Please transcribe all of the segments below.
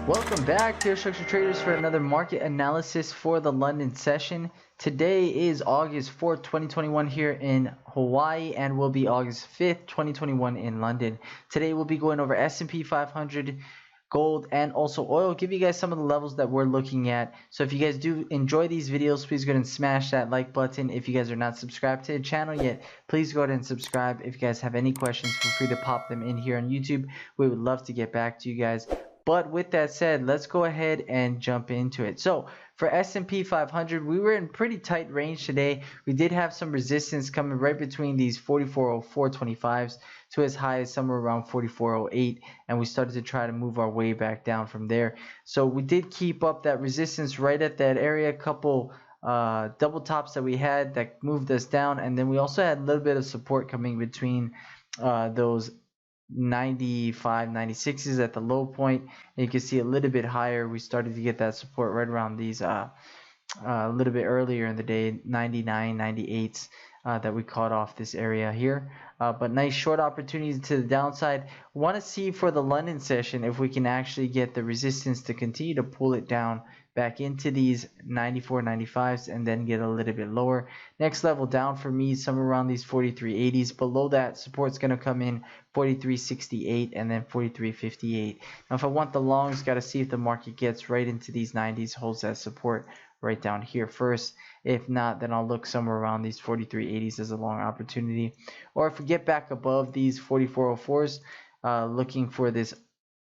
Welcome back, dear structured traders, for another market analysis for the London session. Today is August 4th, 2021 here in Hawaii, and will be August 5th, 2021 in London. Today we'll be going over S&P 500, gold, and also oil. Give you guys some of the levels that we're looking at. So if you guys do enjoy these videos, please go ahead and smash that like button. If you guys are not subscribed to the channel yet, please go ahead and subscribe. If you guys have any questions, feel free to pop them in here on YouTube. We would love to get back to you guys. But with that said, let's go ahead and jump into it. So for S&P 500, we were in pretty tight range today. We did have some resistance coming right between these 4404.25s to as high as somewhere around 4408, and we started to try to move our way back down from there. So we did keep up that resistance right at that area. A couple double tops that we had that moved us down, and then we also had a little bit of support coming between those 95, 96s at the low point. And you can see a little bit higher. We started to get that support right around these a little bit earlier in the day, 99, 98s that we caught off this area here. But nice short opportunities to the downside. Want to see for the London session if we can actually get the resistance to continue to pull it down back into these 94, 95s and then get a little bit lower. Next level down for me is somewhere around these 43.80s. Below that, support's going to come in 43.68 and then 43.58. Now if I want the longs, got to see if the market gets right into these 90s, holds that support right down here first. If not, then I'll look somewhere around these 43.80s as a long opportunity. Or if we get back above these 44.04s, looking for this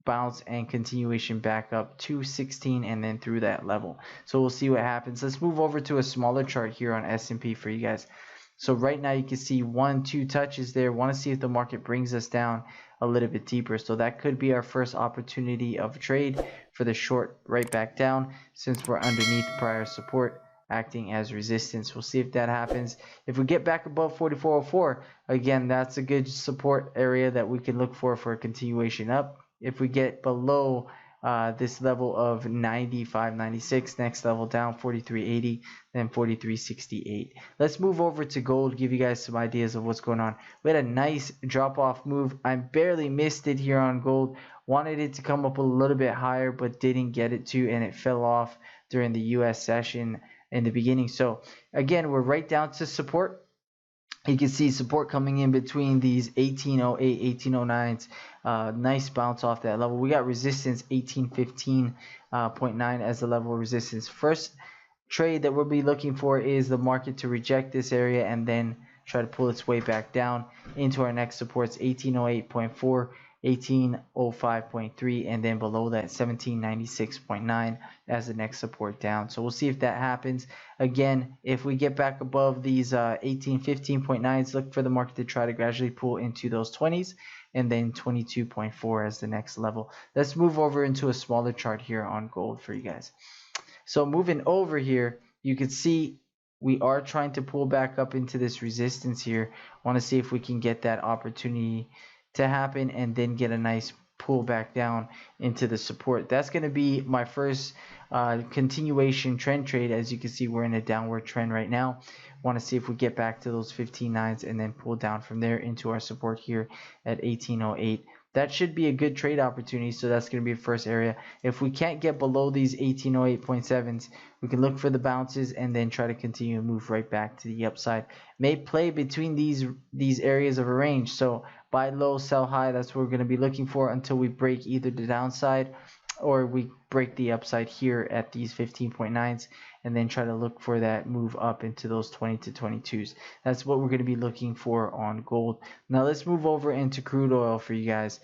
bounce and continuation back up to 16 and then through that level. So we'll see what happens. Let's move over to a smaller chart here on S&P for you guys. So right now you can see 1-2 touches there. Want to see if the market brings us down a little bit deeper. So that could be our first opportunity of trade for the short right back down, since we're underneath prior support acting as resistance. We'll see if that happens. If we get back above 44.04, again, that's a good support area that we can look for a continuation up. If we get below this level of 95, 96, next level down 43.80, then 43.68. Let's move over to gold, give you guys some ideas of what's going on. We had a nice drop off move. I barely missed it here on gold. Wanted it to come up a little bit higher, but didn't get it to, and it fell off during the US session in the beginning. So again, we're right down to support. You can see support coming in between these 1808, 1809s. Nice bounce off that level. We got resistance 1815.9 as the level of resistance. First trade that we'll be looking for is the market to reject this area and then try to pull its way back down into our next supports 1808.4, 1805.3, and then below that 1796.9 as the next support down. So we'll see if that happens. Again, if we get back above these 1815.9s, look for the market to try to gradually pull into those 20s, and then 22.4 as the next level. Let's move over into a smaller chart here on gold for you guys. So moving over here, you can see we are trying to pull back up into this resistance here. Want to see if we can get that opportunity to happen and then get a nice pull back down into the support. That's going to be my first continuation trend trade. As you can see, we're in a downward trend right now. Want to see if we get back to those 15.9s and then pull down from there into our support here at 1808. That should be a good trade opportunity. So that's going to be the first area. If we can't get below these 1808.7s, we can look for the bounces and then try to continue to move right back to the upside. May play between these areas of a range. So buy low, sell high. That's what we're going to be looking for until we break either the downside or we break the upside here at these 15.9s, and then try to look for that move up into those 20 to 22s. That's what we're going to be looking for on gold. Now let's move over into crude oil for you guys.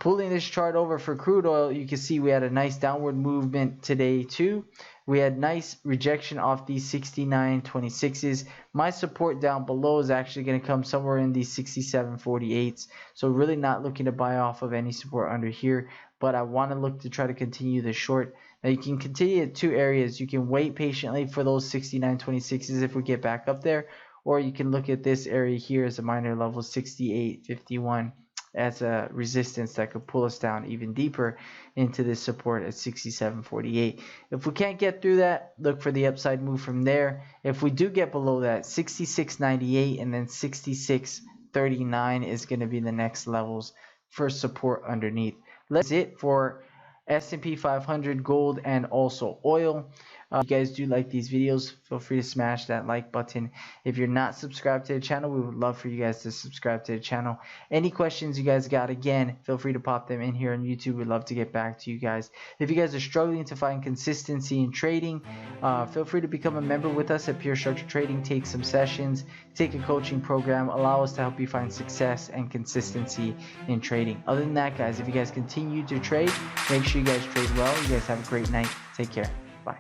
Pulling this chart over for crude oil, you can see we had a nice downward movement today too. We had nice rejection off these 69.26s. My support down below is actually going to come somewhere in these 67.48s. So really not looking to buy off of any support under here, but I want to look to try to continue the short. Now you can continue at two areas. You can wait patiently for those 69.26s if we get back up there, or you can look at this area here as a minor level 68.51 as a resistance that could pull us down even deeper into this support at 67.48. If we can't get through that, look for the upside move from there. If we do get below that, 66.98 and then 66.39 is going to be the next levels for support underneath. That's it for S&P 500, gold, and also oil. If you guys do like these videos, feel free to smash that like button. If you're not subscribed to the channel, we would love for you guys to subscribe to the channel. Any questions you guys got, again, feel free to pop them in here on YouTube. We'd love to get back to you guys. If you guys are struggling to find consistency in trading, feel free to become a member with us at Pure Structure Trading. Take some sessions, take a coaching program, allow us to help you find success and consistency in trading. Other than that, guys, if you guys continue to trade, make sure you guys trade well. You guys have a great night. Take care. Bye.